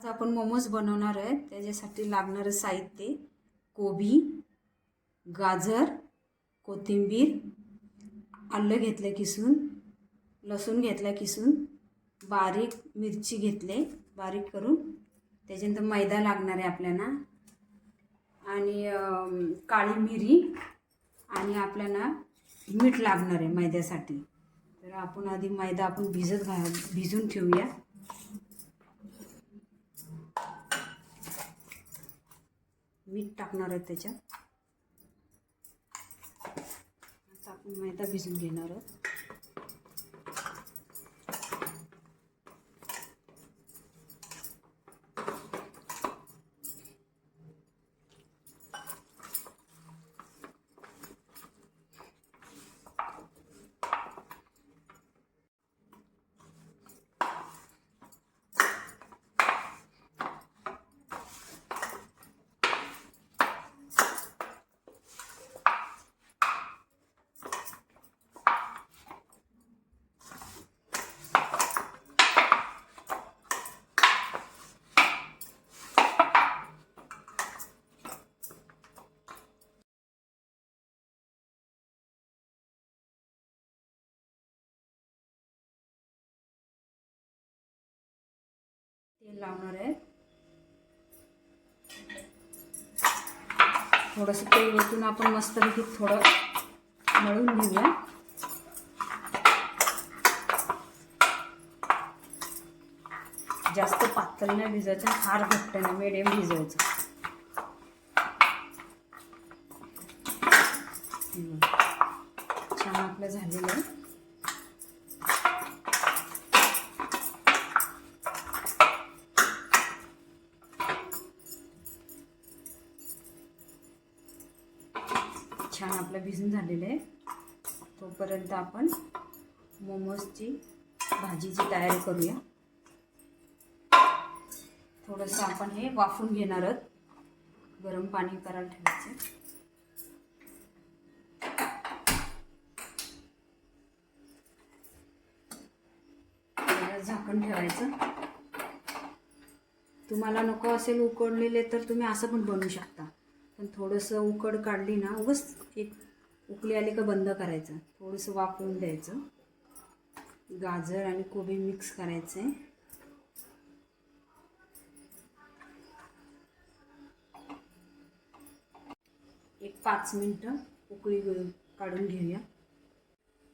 आज आपण मोमोज बनवणार आहे. त्याच्यासाठी लागणारं साहित्य कोबी, गाजर, कोथिंबीर, आलं घेतलं किसून, लसूण घेतला किसून, बारीक मिरची घेतले बारीक करून, त्याच्यानंतर मैदा लागणार आहे आपल्याला आणि काळी मिरी आणि आपल्याला मीठ लागणार आहे मैद्यासाठी. तर आपण आधी मैदा आपण भिजून ठेवूया. मीठ टाकणार आहे त्याच्यात. आता आपण मैदा भिजून घेणार आहोत. तेल लावणार आहे. थोडंसं तेल ओतून आपण मस्तपैकी थोडं मळून घेऊया. जास्त पातळ नाही भिजवायचं, फार घट्ट नाही, मिडियम भिजवायचं. छान आपलं झालेलं आहे. छान आपलं भिजून झालेलं आहे. तोपर्यंत आपण मोमोजची भाजीची तयारी करूया. थोडंसं आपण हे वाफून घेणार आहोत. गरम पाणी करायला ठेवायचं. झाकण ठेवायचं. तुम्हाला नको असेल उकडलेले तर तुम्ही असं पण बनवू शकता, पण थोडंसं उकड काढली ना, उगाच एक उकळी आली का बंद करायचं. थोडंसं वाफवून द्यायचं. गाजर आणि कोबी मिक्स करायचे. एक 5 मिनटं उकळी काढून घेऊया.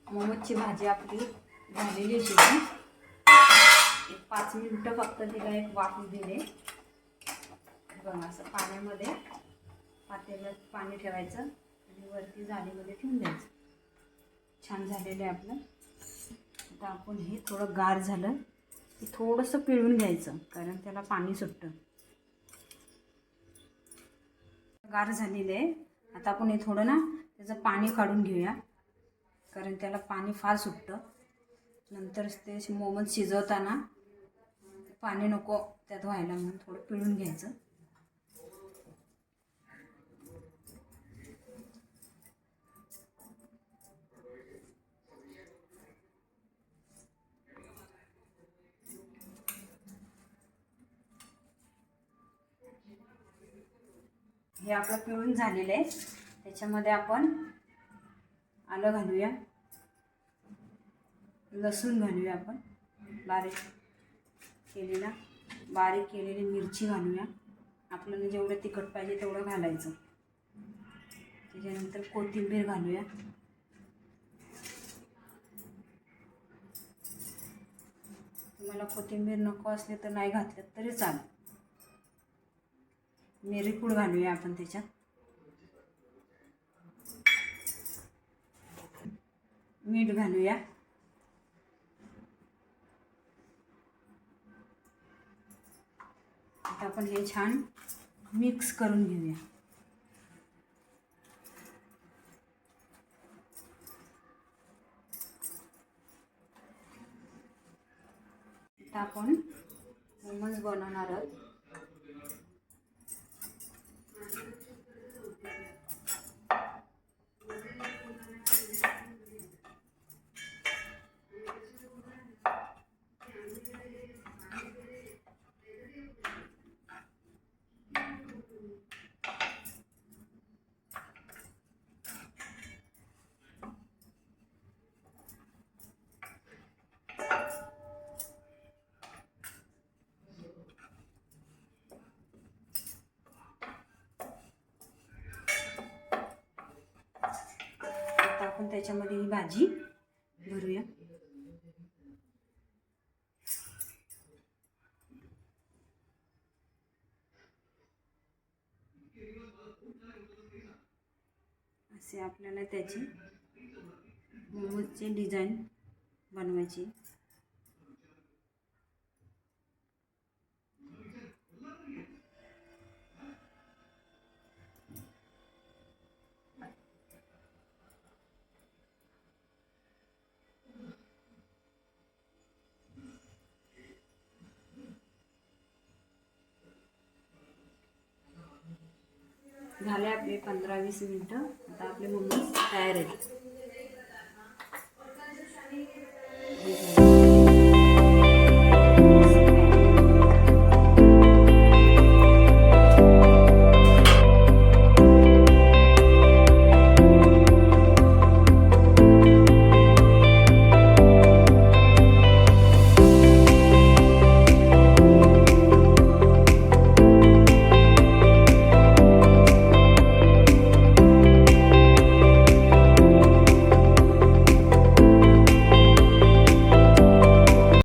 मोमोजची भाजी आपली झालेली आहे. एक 5 मिनटं फक्त तिला एक वाफ दिले. बघा असं पाण्यामध्ये पातेल्यात पाणी ठेवायचं आणि वरती जाळीमध्ये ठेवून द्यायचं. छान झालेलं आहे आपलं. आता आपण हे थोडं गार झालं की थोडंसं पिळून घ्यायचं, कारण त्याला पाणी सुटतं. गार झालेलं आहे. आता आपण हे थोडं ना त्याचं पाणी काढून घेऊया, कारण त्याला पाणी फार सुटतं. नंतर ते मोमोज शिजवताना पाणी नको त्यात व्हायला, म्हणून थोडं पिळून घ्यायचं. हे आपलं पिळून झालेलं आहे. त्याच्यामध्ये आपण आलं घालूया, लसूण घालूया, आपण बारीक केलेली मिरची घालूया. आपल्याला जेवढं तिखट पाहिजे तेवढं घालायचं. त्याच्यानंतर कोथिंबीर घालूया. तुम्हाला कोथिंबीर नको असले तर नाही घातलं तरी चालेल. मिरीपूड घालूया आपण त्याच्यात. मीठ घालूया. आता आपण हे छान मिक्स करून घेऊया. आता आपण मोमोज बनवणार आहोत. आपण त्याच्यामध्ये ही भाजी भरूया. असे आपल्याला त्याची मोमोजची डिझाईन बनवायची. झाले आपले 15-20 मिनिटं. आता आपले मोमोज तयार आहेत.